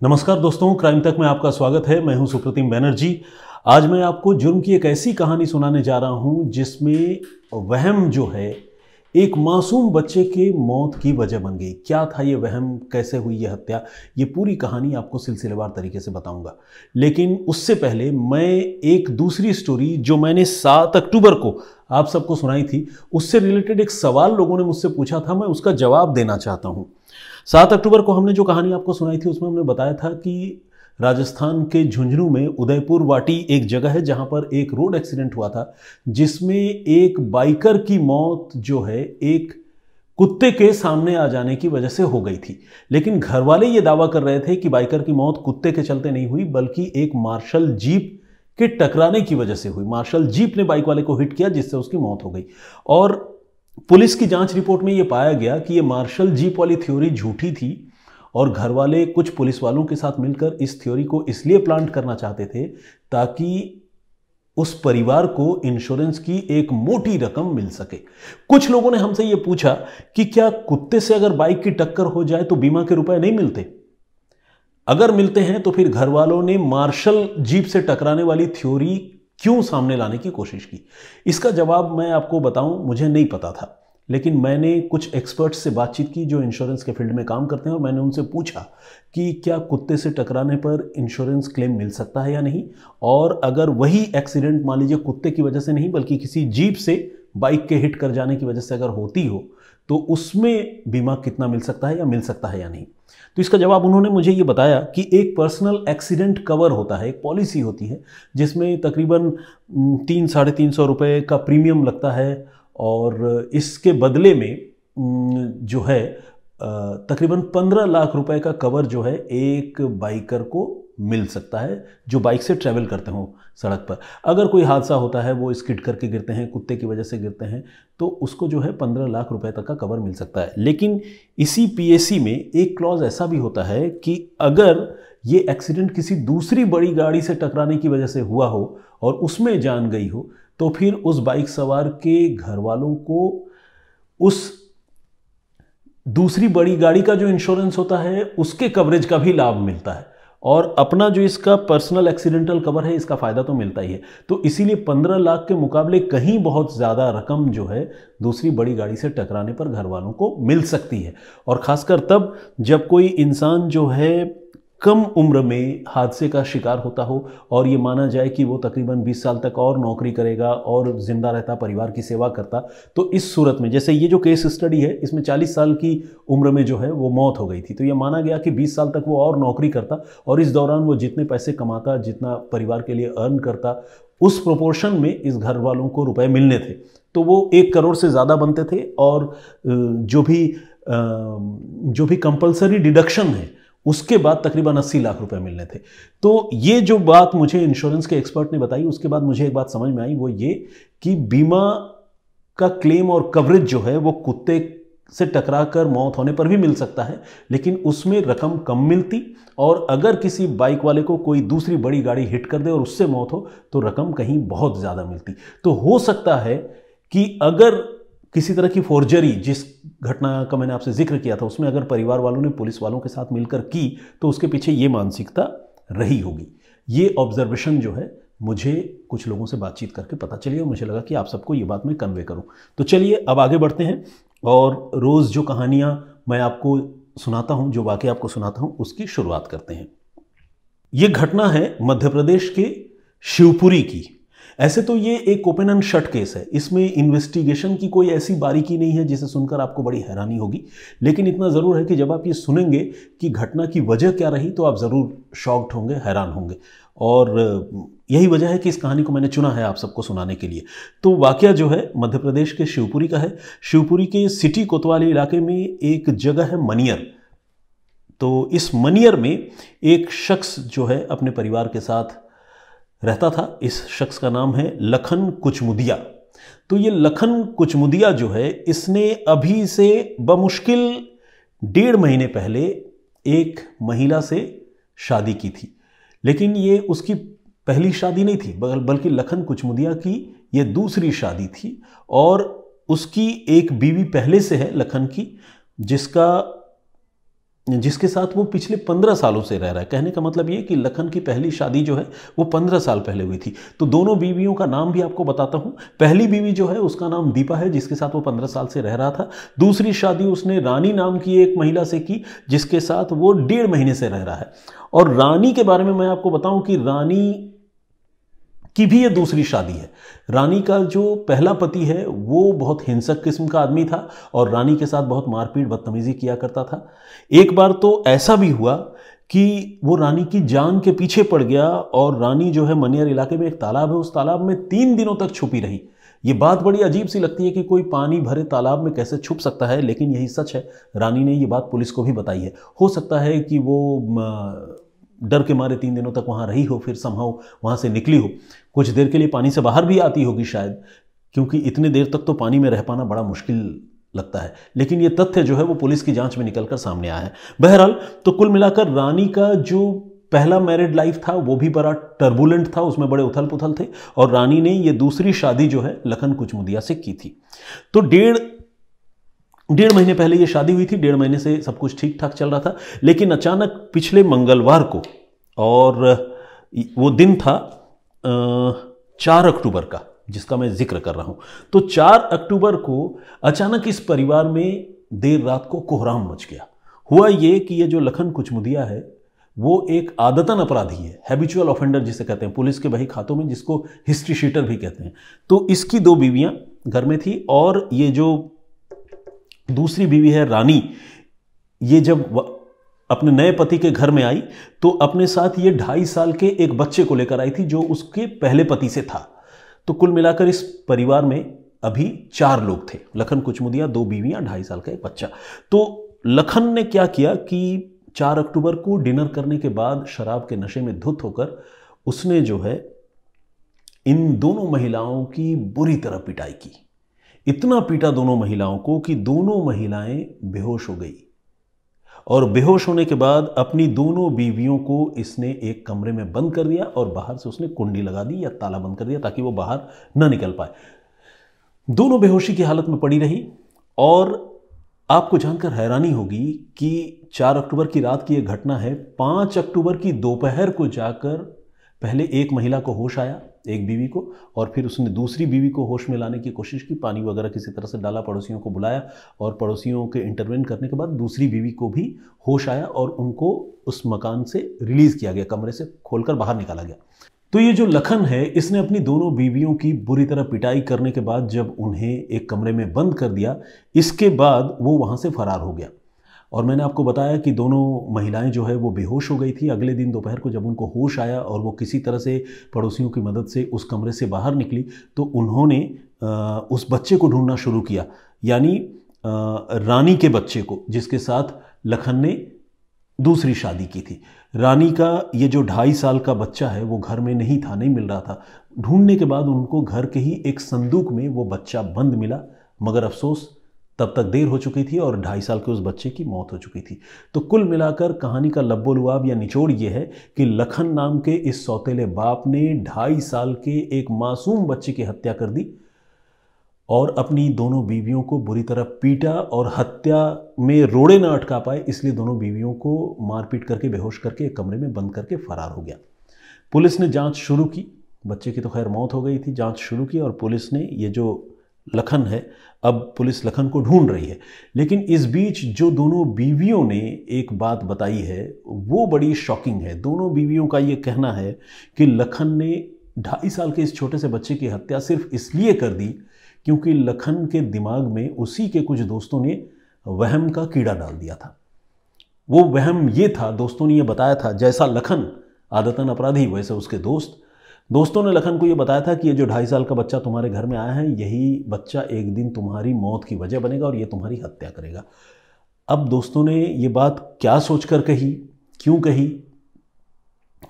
नमस्कार दोस्तों, क्राइम तक में आपका स्वागत है। मैं हूं सुप्रतिम बैनर्जी। आज मैं आपको जुर्म की एक ऐसी कहानी सुनाने जा रहा हूं जिसमें वहम जो है एक मासूम बच्चे के मौत की वजह बन गई। क्या था ये वहम, कैसे हुई ये हत्या, ये पूरी कहानी आपको सिलसिलेवार तरीके से बताऊंगा। लेकिन उससे पहले मैं एक दूसरी स्टोरी जो मैंने 7 अक्टूबर को आप सबको सुनाई थी, उससे रिलेटेड एक सवाल लोगों ने मुझसे पूछा था, मैं उसका जवाब देना चाहता हूँ। 7 अक्टूबर को हमने जो कहानी आपको सुनाई थी उसमें हमने बताया था कि राजस्थान के झुंझुनू में उदयपुर वाटी एक जगह है जहां पर एक रोड एक्सीडेंट हुआ था जिसमें एक बाइकर की मौत जो है एक कुत्ते के सामने आ जाने की वजह से हो गई थी। लेकिन घर वाले ये दावा कर रहे थे कि बाइकर की मौत कुत्ते के चलते नहीं हुई बल्कि एक मार्शल जीप के टकराने की वजह से हुई। मार्शल जीप ने बाइक वाले को हिट किया जिससे उसकी मौत हो गई। और पुलिस की जांच रिपोर्ट में यह पाया गया कि यह मार्शल जीप वाली थ्योरी झूठी थी और घर वाले कुछ पुलिस वालों के साथ मिलकर इस थ्योरी को इसलिए प्लांट करना चाहते थे ताकि उस परिवार को इंश्योरेंस की एक मोटी रकम मिल सके। कुछ लोगों ने हमसे यह पूछा कि क्या कुत्ते से अगर बाइक की टक्कर हो जाए तो बीमा के रुपए नहीं मिलते? अगर मिलते हैं तो फिर घर वालों ने मार्शल जीप से टकराने वाली थ्योरी क्यों सामने लाने की कोशिश की? इसका जवाब मैं आपको बताऊं, मुझे नहीं पता था। लेकिन मैंने कुछ एक्सपर्ट्स से बातचीत की जो इंश्योरेंस के फील्ड में काम करते हैं और मैंने उनसे पूछा कि क्या कुत्ते से टकराने पर इंश्योरेंस क्लेम मिल सकता है या नहीं, और अगर वही एक्सीडेंट मान लीजिए कुत्ते की वजह से नहीं बल्कि किसी जीप से बाइक के हिट कर जाने की वजह से अगर होती हो तो उसमें बीमा कितना मिल सकता है या मिल सकता है या नहीं। तो इसका जवाब उन्होंने मुझे ये बताया कि एक पर्सनल एक्सीडेंट कवर होता है, एक पॉलिसी होती है जिसमें तकरीबन 300-350 रुपये का प्रीमियम लगता है और इसके बदले में जो है तकरीबन 15 लाख रुपए का कवर जो है एक बाइकर को मिल सकता है जो बाइक से ट्रैवल करते हो सड़क पर। अगर कोई हादसा होता है, वो स्किड करके गिरते हैं, कुत्ते की वजह से गिरते हैं, तो उसको जो है 15 लाख रुपए तक का कवर मिल सकता है। लेकिन इसी पीएसी में एक क्लॉज ऐसा भी होता है कि अगर ये एक्सीडेंट किसी दूसरी बड़ी गाड़ी से टकराने की वजह से हुआ हो और उसमें जान गई हो तो फिर उस बाइक सवार के घर वालों को उस दूसरी बड़ी गाड़ी का जो इंश्योरेंस होता है उसके कवरेज का भी लाभ मिलता है और अपना जो इसका पर्सनल एक्सीडेंटल कवर है इसका फायदा तो मिलता ही है। तो इसीलिए 15 लाख के मुकाबले कहीं बहुत ज्यादा रकम जो है दूसरी बड़ी गाड़ी से टकराने पर घर वालों को मिल सकती है। और खासकर तब जब कोई इंसान जो है कम उम्र में हादसे का शिकार होता हो और ये माना जाए कि वो तकरीबन 20 साल तक और नौकरी करेगा और जिंदा रहता, परिवार की सेवा करता, तो इस सूरत में जैसे ये जो केस स्टडी है इसमें 40 साल की उम्र में जो है वो मौत हो गई थी, तो ये माना गया कि 20 साल तक वो और नौकरी करता और इस दौरान वो जितने पैसे कमाता, जितना परिवार के लिए अर्न करता, उस प्रोपोर्शन में इस घर वालों को रुपए मिलने थे। तो वो 1 करोड़ से ज़्यादा बनते थे और जो भी कंपल्सरी डिडक्शन है उसके बाद तकरीबन 80 लाख रुपए मिलने थे। तो ये जो बात मुझे इंश्योरेंस के एक्सपर्ट ने बताई उसके बाद मुझे एक बात समझ में आई, वो ये कि बीमा का क्लेम और कवरेज जो है वो कुत्ते से टकराकर मौत होने पर भी मिल सकता है, लेकिन उसमें रकम कम मिलती, और अगर किसी बाइक वाले को कोई दूसरी बड़ी गाड़ी हिट कर दे और उससे मौत हो तो रकम कहीं बहुत ज़्यादा मिलती। तो हो सकता है कि अगर किसी तरह की फोर्जरी, जिस घटना का मैंने आपसे जिक्र किया था, उसमें अगर परिवार वालों ने पुलिस वालों के साथ मिलकर की तो उसके पीछे ये मानसिकता रही होगी। ये ऑब्जर्वेशन जो है मुझे कुछ लोगों से बातचीत करके पता चली और मुझे लगा कि आप सबको ये बात मैं कन्वे करूं। तो चलिए अब आगे बढ़ते हैं और रोज़ जो कहानियां मैं आपको सुनाता हूं, जो वाकया आपको सुनाता हूं, उसकी शुरुआत करते हैं। ये घटना है मध्य प्रदेश के शिवपुरी की। ऐसे तो ये एक ओपन एंड शट केस है, इसमें इन्वेस्टिगेशन की कोई ऐसी बारीकी नहीं है जिसे सुनकर आपको बड़ी हैरानी होगी, लेकिन इतना ज़रूर है कि जब आप ये सुनेंगे कि घटना की वजह क्या रही तो आप ज़रूर शॉक्ड होंगे, हैरान होंगे। और यही वजह है कि इस कहानी को मैंने चुना है आप सबको सुनाने के लिए। तो वाकया जो है मध्य प्रदेश के शिवपुरी का है। शिवपुरी के सिटी कोतवाली इलाके में एक जगह है मनियर। तो इस मनियर में एक शख्स जो है अपने परिवार के साथ रहता था। इस शख्स का नाम है लखन कुचमुदिया। तो ये लखन कुचमुदिया जो है इसने अभी से बमुश्किल 1.5 महीने पहले एक महिला से शादी की थी, लेकिन ये उसकी पहली शादी नहीं थी बल्कि लखन कुचमुदिया की ये दूसरी शादी थी। और उसकी एक बीवी पहले से है लखन की, जिसका जिसके साथ वो पिछले 15 सालों से रह रहा है। कहने का मतलब ये कि लखन की पहली शादी जो है वो 15 साल पहले हुई थी। तो दोनों बीवियों का नाम भी आपको बताता हूँ। पहली बीवी जो है उसका नाम दीपा है, जिसके साथ वो 15 साल से रह रहा था। दूसरी शादी उसने रानी नाम की एक महिला से की, जिसके साथ वो 1.5 महीने से रह रहा है। और रानी के बारे में मैं आपको बताऊं कि रानी की भी ये दूसरी शादी है। रानी का जो पहला पति है वो बहुत हिंसक किस्म का आदमी था और रानी के साथ बहुत मारपीट बदतमीजी किया करता था। एक बार तो ऐसा भी हुआ कि वो रानी की जान के पीछे पड़ गया और रानी जो है मनियर इलाके में एक तालाब है, उस तालाब में 3 दिनों तक छुपी रही। ये बात बड़ी अजीब सी लगती है कि कोई पानी भरे तालाब में कैसे छुप सकता है, लेकिन यही सच है। रानी ने ये बात पुलिस को भी बताई है। हो सकता है कि वो डर के मारे 3 दिनों तक वहाँ रही हो, फिर समहाउ वहाँ से निकली हो, कुछ देर के लिए पानी से बाहर भी आती होगी शायद, क्योंकि इतने देर तक तो पानी में रह पाना बड़ा मुश्किल लगता है। लेकिन ये तथ्य जो है वो पुलिस की जांच में निकलकर सामने आया है। बहरहाल, तो कुल मिलाकर रानी का जो पहला मैरिड लाइफ था वो भी बड़ा टर्बुलेंट था, उसमें बड़े उथल पुथल थे। और रानी ने ये दूसरी शादी जो है लखन कुचमुदिया से की थी। तो 1.5 महीने पहले ये शादी हुई थी। 1.5 महीने से सब कुछ ठीक ठाक चल रहा था, लेकिन अचानक पिछले मंगलवार को, और वो दिन था 4 अक्टूबर का, जिसका मैं जिक्र कर रहा हूं। तो 4 अक्टूबर को अचानक इस परिवार में देर रात को कोहराम मच गया। हुआ ये कि ये जो लखन कुचमुदिया है वो एक आदतन अपराधी है, हैबिचुअल ऑफेंडर जिसे कहते हैं पुलिस के बही खातों में, जिसको हिस्ट्री शीटर भी कहते हैं। तो इसकी 2 बीवियां घर में थी और ये जो दूसरी बीवी है रानी, ये जब अपने नए पति के घर में आई तो अपने साथ ये 2.5 साल के एक बच्चे को लेकर आई थी जो उसके पहले पति से था। तो कुल मिलाकर इस परिवार में अभी 4 लोग थे, लखन कुचमुदिया, 2 बीवियां, 2.5 साल का एक बच्चा। तो लखन ने क्या किया कि 4 अक्टूबर को डिनर करने के बाद शराब के नशे में धुत होकर उसने जो है इन दोनों महिलाओं की बुरी तरह पिटाई की। इतना पीटा दोनों महिलाओं को कि दोनों महिलाएं बेहोश हो गई। और बेहोश होने के बाद अपनी दोनों बीवियों को इसने एक कमरे में बंद कर दिया और बाहर से उसने कुंडी लगा दी या ताला बंद कर दिया ताकि वो बाहर न निकल पाए। दोनों बेहोशी की हालत में पड़ी रही। और आपको जानकर हैरानी होगी कि 4 अक्टूबर की रात की यह घटना है। 5 अक्टूबर की दोपहर को जाकर पहले एक महिला को होश आया, एक बीवी को, और फिर उसने दूसरी बीवी को होश में लाने की कोशिश की, पानी वगैरह किसी तरह से डाला, पड़ोसियों को बुलाया और पड़ोसियों के इंटरवेन करने के बाद दूसरी बीवी को भी होश आया और उनको उस मकान से रिलीज किया गया, कमरे से खोलकर बाहर निकाला गया। तो ये जो लखन है इसने अपनी दोनों बीवियों की बुरी तरह पिटाई करने के बाद जब उन्हें एक कमरे में बंद कर दिया, इसके बाद वो वहाँ से फरार हो गया। और मैंने आपको बताया कि दोनों महिलाएं जो है वो बेहोश हो गई थी। अगले दिन दोपहर को जब उनको होश आया और वो किसी तरह से पड़ोसियों की मदद से उस कमरे से बाहर निकली तो उन्होंने उस बच्चे को ढूंढना शुरू किया, यानी रानी के बच्चे को, जिसके साथ लखन ने दूसरी शादी की थी। रानी का ये जो 2.5 साल का बच्चा है वो घर में नहीं था, नहीं मिल रहा था। ढूंढने के बाद उनको घर के ही एक संदूक में वो बच्चा बंद मिला, मगर अफसोस तब तक देर हो चुकी थी और 2.5 साल के उस बच्चे की मौत हो चुकी थी। तो कुल मिलाकर कहानी का लब्बो-लुआब या निचोड़ ये है कि लखन नाम के इस सौतेले बाप ने 2.5 साल के एक मासूम बच्चे की हत्या कर दी और अपनी दोनों बीवियों को बुरी तरह पीटा और हत्या में रोड़े न अटका पाए, इसलिए दोनों बीवियों को मारपीट करके बेहोश करके एक कमरे में बंद करके फरार हो गया। पुलिस ने जांच शुरू की। बच्चे की तो खैर मौत हो गई थी। जांच शुरू की और पुलिस ने ये जो लखन है, अब पुलिस लखन को ढूंढ रही है। लेकिन इस बीच जो दोनों बीवियों ने एक बात बताई है वो बड़ी शॉकिंग है। दोनों बीवियों का ये कहना है कि लखन ने 2.5 साल के इस छोटे से बच्चे की हत्या सिर्फ इसलिए कर दी क्योंकि लखन के दिमाग में उसी के कुछ दोस्तों ने वहम का कीड़ा डाल दिया था। वो वहम ये था, दोस्तों ने ये बताया था, जैसा लखन आदतन अपराधी वैसे उसके दोस्तों ने लखन को ये बताया था कि ये जो 2.5 साल का बच्चा तुम्हारे घर में आया है, यही बच्चा एक दिन तुम्हारी मौत की वजह बनेगा और ये तुम्हारी हत्या करेगा। अब दोस्तों ने ये बात क्या सोचकर कही, क्यों कही,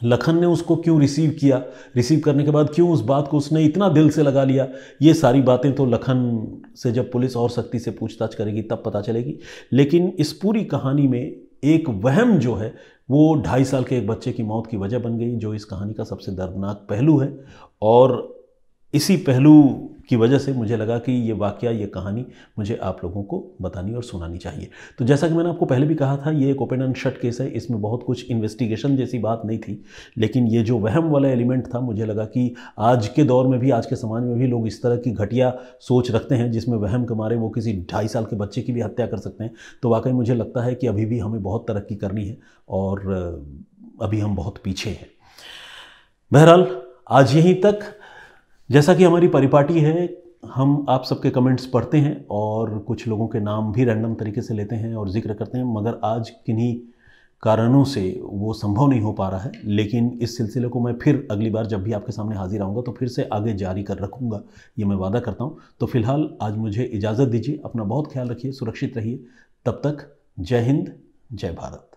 लखन ने उसको क्यों रिसीव किया, रिसीव करने के बाद क्यों उस बात को उसने इतना दिल से लगा लिया, ये सारी बातें तो लखन से जब पुलिस और सख्ती से पूछताछ करेगी तब पता चलेगी। लेकिन इस पूरी कहानी में एक वहम जो है वो 2.5 साल के एक बच्चे की मौत की वजह बन गई, जो इस कहानी का सबसे दर्दनाक पहलू है। और इसी पहलू की वजह से मुझे लगा कि ये वाकया, ये कहानी मुझे आप लोगों को बतानी और सुनानी चाहिए। तो जैसा कि मैंने आपको पहले भी कहा था, ये एक ओपन एंड शट केस है, इसमें बहुत कुछ इन्वेस्टिगेशन जैसी बात नहीं थी, लेकिन ये जो वहम वाला एलिमेंट था, मुझे लगा कि आज के दौर में भी, आज के समाज में भी लोग इस तरह की घटिया सोच रखते हैं जिसमें वहम के मारे वो किसी 2.5 साल के बच्चे की भी हत्या कर सकते हैं। तो वाकई मुझे लगता है कि अभी भी हमें बहुत तरक्की करनी है और अभी हम बहुत पीछे हैं। बहरहाल आज यहीं तक। जैसा कि हमारी परिपाटी है, हम आप सबके कमेंट्स पढ़ते हैं और कुछ लोगों के नाम भी रैंडम तरीके से लेते हैं और जिक्र करते हैं, मगर आज किन्हीं कारणों से वो संभव नहीं हो पा रहा है। लेकिन इस सिलसिले को मैं फिर अगली बार जब भी आपके सामने हाजिर आऊँगा तो फिर से आगे जारी कर रखूँगा, ये मैं वादा करता हूँ। तो फिलहाल आज मुझे इजाज़त दीजिए, अपना बहुत ख्याल रखिए, सुरक्षित रहिए। तब तक जय हिंद, जय भारत।